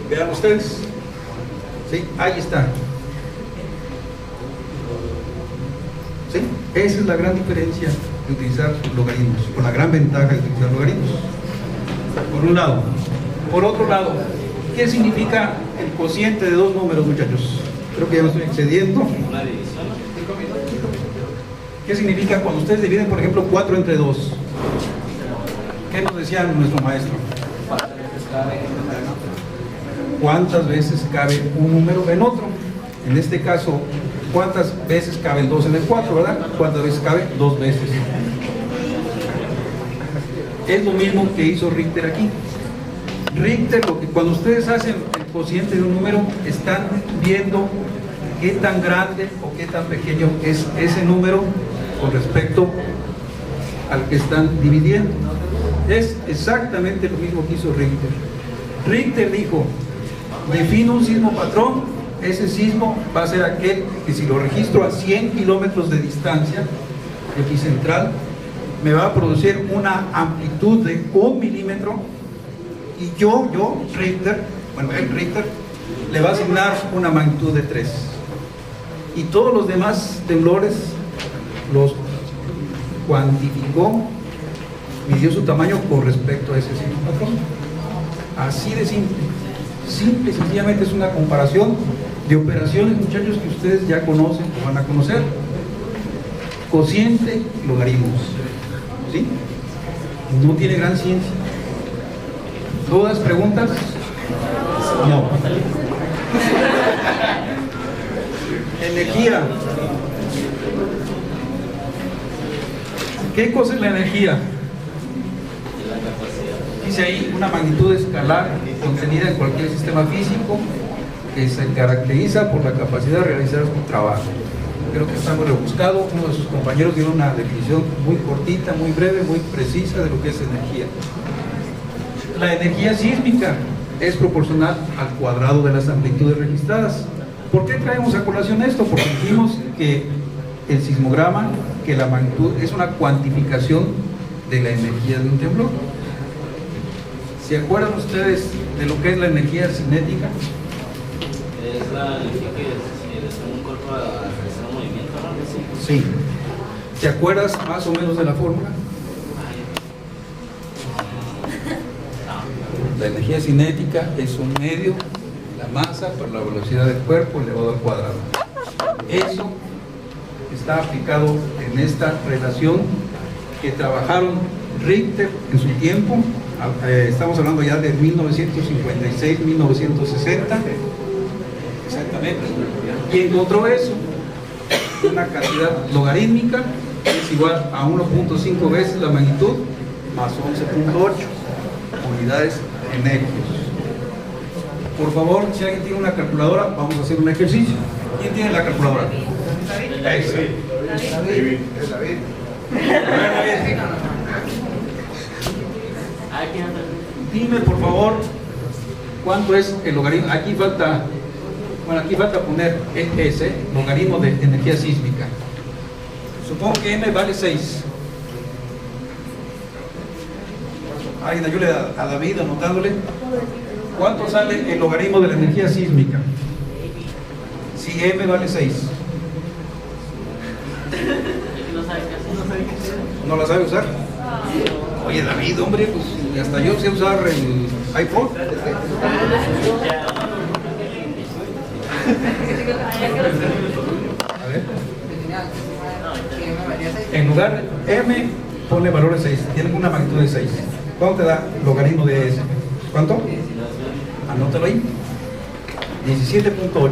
B: Vean ustedes. Sí, ahí está. ¿Sí? Esa es la gran diferencia de utilizar logaritmos, o la gran ventaja de utilizar logaritmos. Por un lado. Por otro lado, ¿qué significa el cociente de dos números, muchachos? Creo que ya me estoy excediendo. ¿Qué significa cuando ustedes dividen, por ejemplo, 4 entre 2? ¿Qué nos decía nuestro maestro? ¿Cuántas veces cabe un número en otro? En este caso, ¿cuántas veces cabe el 2 en el 4, verdad? ¿Cuántas veces cabe? 2 veces. Es lo mismo que hizo Richter aquí. Richter, cuando ustedes hacen el cociente de un número, están viendo qué tan grande o qué tan pequeño es ese número con respecto al que están dividiendo. Es exactamente lo mismo que hizo Richter. Richter dijo, defino un sismo patrón, ese sismo va a ser aquel que si lo registro a 100 kilómetros de distancia epicentral, me va a producir una amplitud de 1 milímetro, y yo, Richter, le va a asignar una magnitud de 3. Y todos los demás temblores los cuantificó, midió su tamaño con respecto a ese sismo patrón. Así de simple. Simple y sencillamente es una comparación de operaciones, muchachos, que ustedes ya conocen o van a conocer. Cociente, logaritmos. ¿Sí? No tiene gran ciencia. ¿Dudas, preguntas? No. Energía. ¿Qué cosa es la energía? Dice ahí una magnitud escalar contenida en cualquier sistema físico que se caracteriza por la capacidad de realizar su trabajo. Creo que está muy rebuscado. Uno de sus compañeros dio una definición muy cortita, muy breve, muy precisa de lo que es energía. La energía sísmica es proporcional al cuadrado de las amplitudes registradas. ¿Por qué traemos a colación esto? Porque dijimos que el sismograma, que la magnitud es una cuantificación de la energía de un temblor. ¿Se acuerdan ustedes de lo que es la energía cinética?
C: Es la energía que desde un cuerpo a realizar un movimiento, ¿no?
B: Sí. ¿Te acuerdas más o menos de la fórmula? La energía cinética es un medio, la masa por la velocidad del cuerpo elevado al cuadrado. Eso está aplicado en esta relación que trabajaron Richter en su tiempo. Estamos hablando ya de 1956, 1960, exactamente, y encontró eso, una cantidad logarítmica es igual a 1.5 veces la magnitud más 11.8 unidades en helios. Por favor, si alguien tiene una calculadora, vamos a hacer un ejercicio. ¿Quién tiene la calculadora? Esa. David. Dime por favor cuánto es el logaritmo. Aquí falta poner S, logaritmo de energía sísmica. Supongo que M vale 6. Alguien ayude a David anotándole. ¿Cuánto sale el logaritmo de la energía sísmica? Si M vale 6. ¿No la sabe usar? Oye, David, hombre, pues hasta yo sé usar el iPhone. A ver. En lugar de M, ponle valor de 6. Tiene una magnitud de 6. ¿Cuánto te da logaritmo de S? ¿Cuánto? Anótalo ahí. 17.8.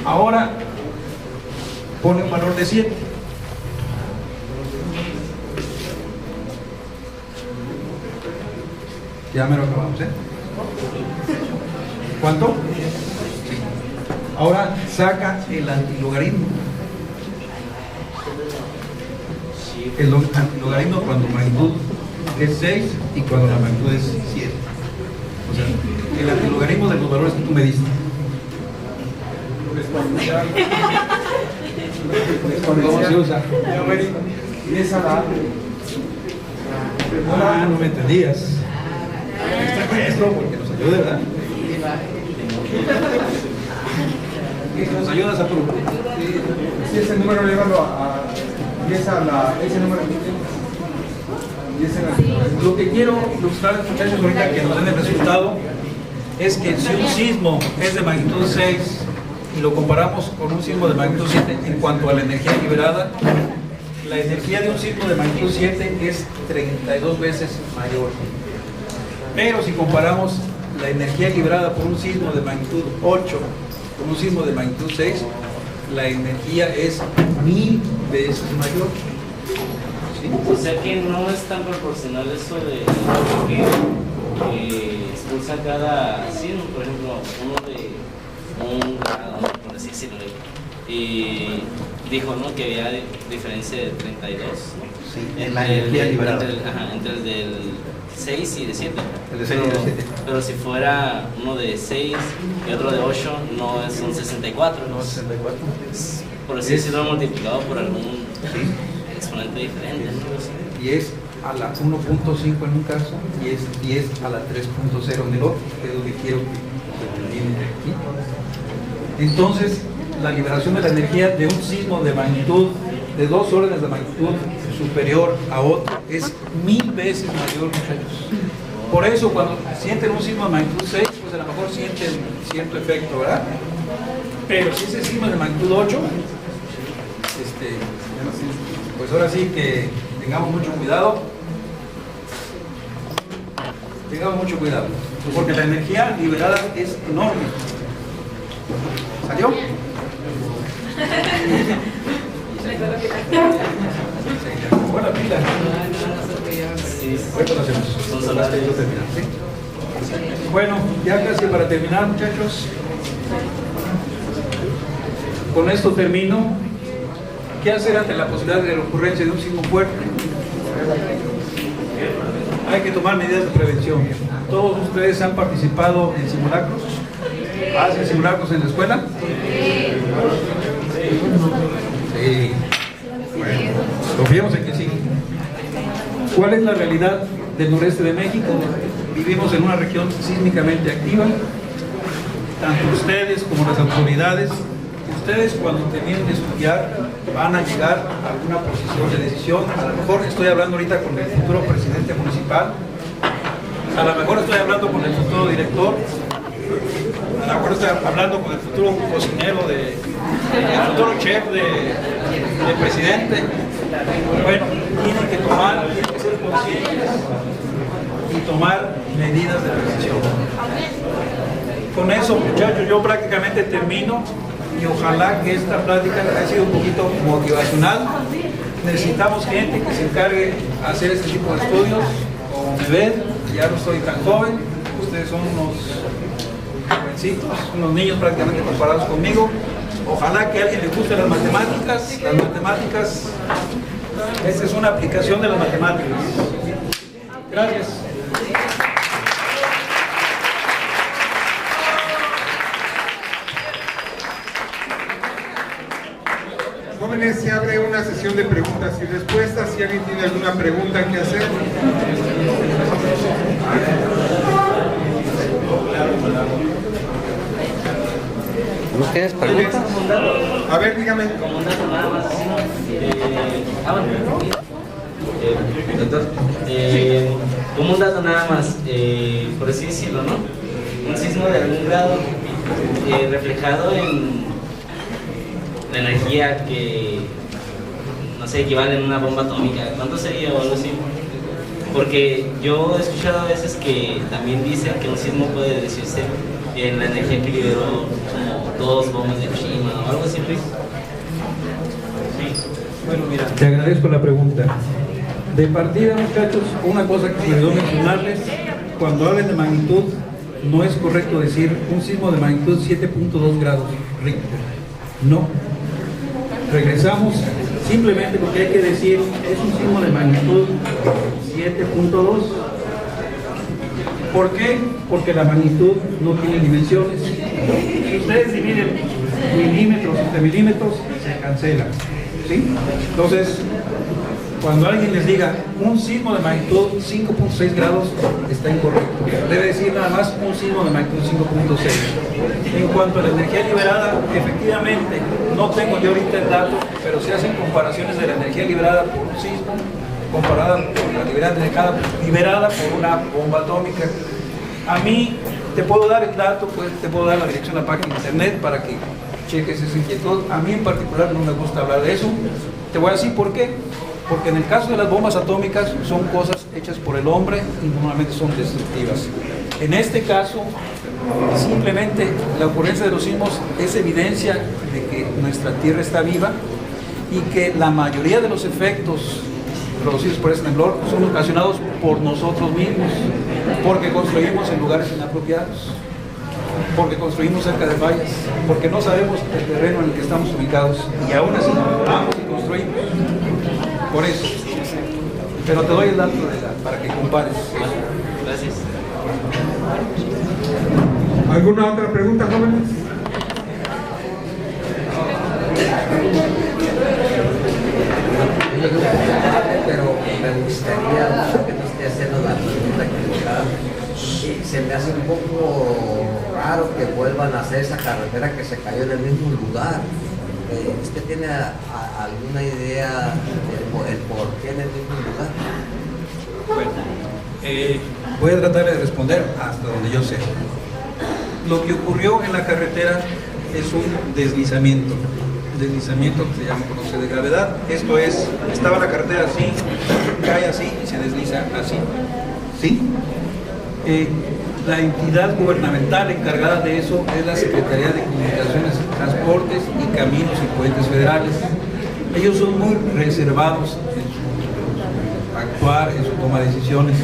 B: Ahora pone un valor de 7. Ya me lo acabamos, ¿eh? ¿Cuánto? Sí. Ahora saca el antilogaritmo. El antilogaritmo cuando magnitud es 6 y cuando la magnitud es 7. O sea, el antilogaritmo de los valores que tú me diste. ¿Cómo se usa? Ah, no me entendías. Maestro, porque nos ayuda, ¿verdad? Nos ayudas a tu.
A: Si ese número llévalo a ese número.
B: Lo que quiero ilustrarles, muchachos, ahorita que nos den el resultado, es que si un sismo es de magnitud 6 y lo comparamos con un sismo de magnitud 7 en cuanto a la energía liberada, la energía de un sismo de magnitud 7 es 32 veces mayor. Pero si comparamos la energía liberada por un sismo de magnitud 8 con un sismo de magnitud 6, la energía es 1000 veces mayor. ¿Sí?
C: O sea que no es tan proporcional eso de lo que expulsa cada sismo. Por ejemplo, uno de un grado, por así decirlo, y dijo, ¿no?, que había diferencia de 32, ¿no?
B: Sí, en la energía liberada.
C: Entre el del 6 y de 7.
B: El de 6 y de 7.
C: Pero si fuera uno de 6 y otro de 8, no es un 64.
B: No, 64.
C: Por así decirlo, multiplicado por algún exponente diferente, ¿no?
B: Y es a la 1.5 en un caso y es 10 a la 3.0 en el otro, que es lo que quiero que termine aquí. Entonces, la liberación de la energía de un sismo de magnitud, de 2 órdenes de magnitud superior a otro, es 1000 veces mayor, muchachos. Por eso, cuando sienten un sismo de magnitud 6, pues a lo mejor sienten cierto efecto, ¿verdad? Pero si ese sismo es de magnitud 8, pues ahora sí que tengamos mucho cuidado. Tengamos mucho cuidado, porque la energía liberada es enorme. ¿Salió? Buena pila. Ahorita lo hacemos. Bueno, ya casi para terminar, muchachos. Con esto termino. ¿Qué hacer ante la posibilidad de la ocurrencia de un sismo fuerte? Hay que tomar medidas de prevención. ¿Todos ustedes han participado en simulacros? ¿Hacen simulacros en la escuela? Sí. Bueno, confiemos en que sí. ¿Cuál es la realidad del noreste de México? Vivimos en una región sísmicamente activa. Tanto ustedes como las autoridades, ustedes cuando terminen de estudiar van a llegar a alguna posición de decisión. A lo mejor estoy hablando ahorita con el futuro presidente municipal A lo mejor estoy hablando con el futuro director, a lo mejor estoy hablando con el futuro cocinero, el futuro chef de presidente. Bueno, tienen que ser conscientes y tomar medidas de precisión. Con eso, muchachos, yo prácticamente termino y ojalá que esta plática haya sido un poquito motivacional. Necesitamos gente que se encargue de hacer este tipo de estudios. Como me ven, ya no soy tan joven, ustedes son unos jovencitos, unos niños prácticamente comparados conmigo. Ojalá que a alguien le guste las matemáticas. Las matemáticas, esta es una aplicación de las matemáticas. Gracias.
A: Jóvenes, se abre una sesión de preguntas y respuestas. Si alguien tiene alguna pregunta que hacer.
G: ¿No tienes preguntas?
A: A ver, dígame.
C: Como un dato nada más. Doctor, como un dato nada más, por así decirlo, ¿no? Un sismo de algún grado reflejado en la energía que, no sé, equivale en una bomba atómica. ¿Cuánto sería o algo así? Porque yo he escuchado a veces que también dicen que un sismo puede decirse en la energía que liberó como 2 bombas de Hiroshima o algo así, Luis. Sí.
B: Bueno, mira, te agradezco la pregunta. De partida, muchachos, una cosa que se me olvidó mencionarles, cuando hablen de magnitud, no es correcto decir un sismo de magnitud 7.2 grados Richter. No. Regresamos simplemente porque hay que decir, es un sismo de magnitud 7.2. ¿Por qué? Porque la magnitud no tiene dimensiones. Si ustedes dividen milímetros entre milímetros, se cancela. ¿Sí? Entonces, cuando alguien les diga un sismo de magnitud 5.6 grados, está incorrecto. Debe decir nada más un sismo de magnitud 5.6. En cuanto a la energía liberada, efectivamente, no tengo yo ahorita el dato, pero se hacen comparaciones de la energía liberada por un sismo, comparada con la liberada por una bomba atómica. A mí, te puedo dar el dato, pues, te puedo dar la dirección de la página de internet para que cheques esa inquietud. A mí en particular no me gusta hablar de eso. Te voy a decir por qué. Porque en el caso de las bombas atómicas son cosas hechas por el hombre y normalmente son destructivas. En este caso, simplemente la ocurrencia de los sismos es evidencia de que nuestra Tierra está viva y que la mayoría de los efectos producidos por ese temblor son ocasionados por nosotros mismos, porque construimos en lugares inapropiados, porque construimos cerca de fallas, porque no sabemos el terreno en el que estamos ubicados y aún así vamos y construimos. Por eso. Pero te doy el dato para que compares.
C: Gracias.
A: ¿Alguna otra pregunta, jóvenes?
G: Pero me gustaría que no esté haciendo la pregunta equivocada. Se me hace un poco raro que vuelvan a hacer esa carretera que se cayó en el mismo lugar. ¿Usted tiene alguna idea del por qué en el mismo lugar?
B: Bueno, voy a tratar de responder hasta donde yo sé. Lo que ocurrió en la carretera es un deslizamiento que se llama conoce de gravedad. Esto es, estaba la carretera así, cae así y se desliza así. ¿Sí? La entidad gubernamental encargada de eso es la Secretaría de Comunicaciones, Transportes y Caminos y Puentes Federales. Ellos son muy reservados en su actuar, en su toma de decisiones.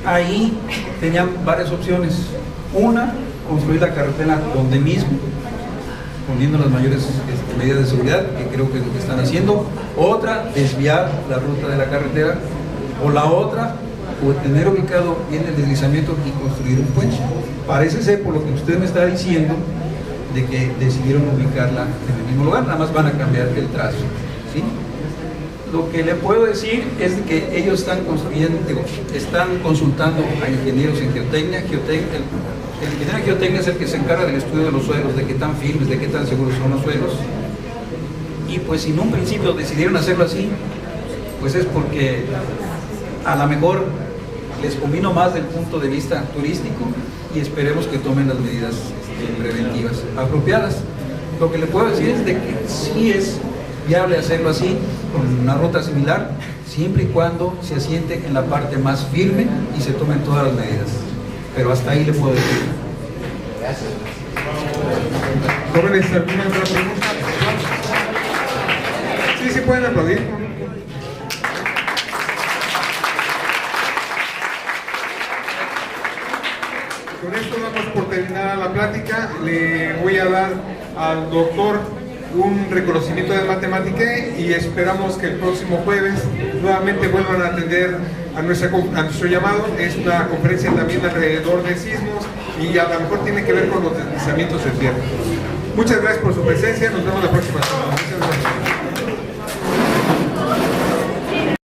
B: Ahí tenían varias opciones. Una, construir la carretera donde mismo, poniendo las mayores medidas de seguridad, que creo que es lo que están haciendo. Otra, desviar la ruta de la carretera. O la otra, o tener ubicado bien el deslizamiento y construir un puente. Parece ser, por lo que usted me está diciendo, de que decidieron ubicarla en el mismo lugar, nada más van a cambiar el trazo, ¿sí? Lo que le puedo decir es que ellos están construyendo, están consultando a ingenieros en geotecnia. El ingeniero en geotecnia es el que se encarga del estudio de los suelos, de qué tan firmes, de qué tan seguros son los suelos. Y pues si en un principio decidieron hacerlo así, pues es porque a lo mejor les convino más del punto de vista turístico y esperemos que tomen las medidas preventivas apropiadas. Lo que le puedo decir es de que sí es viable hacerlo así, con una ruta similar, siempre y cuando se asiente en la parte más firme y se tomen todas las medidas. Pero hasta ahí le puedo decir.
G: Gracias.
A: Jóvenes, ¿alguna otra pregunta? Sí, pueden aplaudir. Con esto damos por terminada la plática. Le voy a dar al doctor un reconocimiento de matemática y esperamos que el próximo jueves nuevamente vuelvan a atender a nuestro llamado. Es una conferencia también alrededor de sismos y a lo mejor tiene que ver con los deslizamientos de tierra. Muchas gracias por su presencia, nos vemos la próxima semana. Muchas gracias.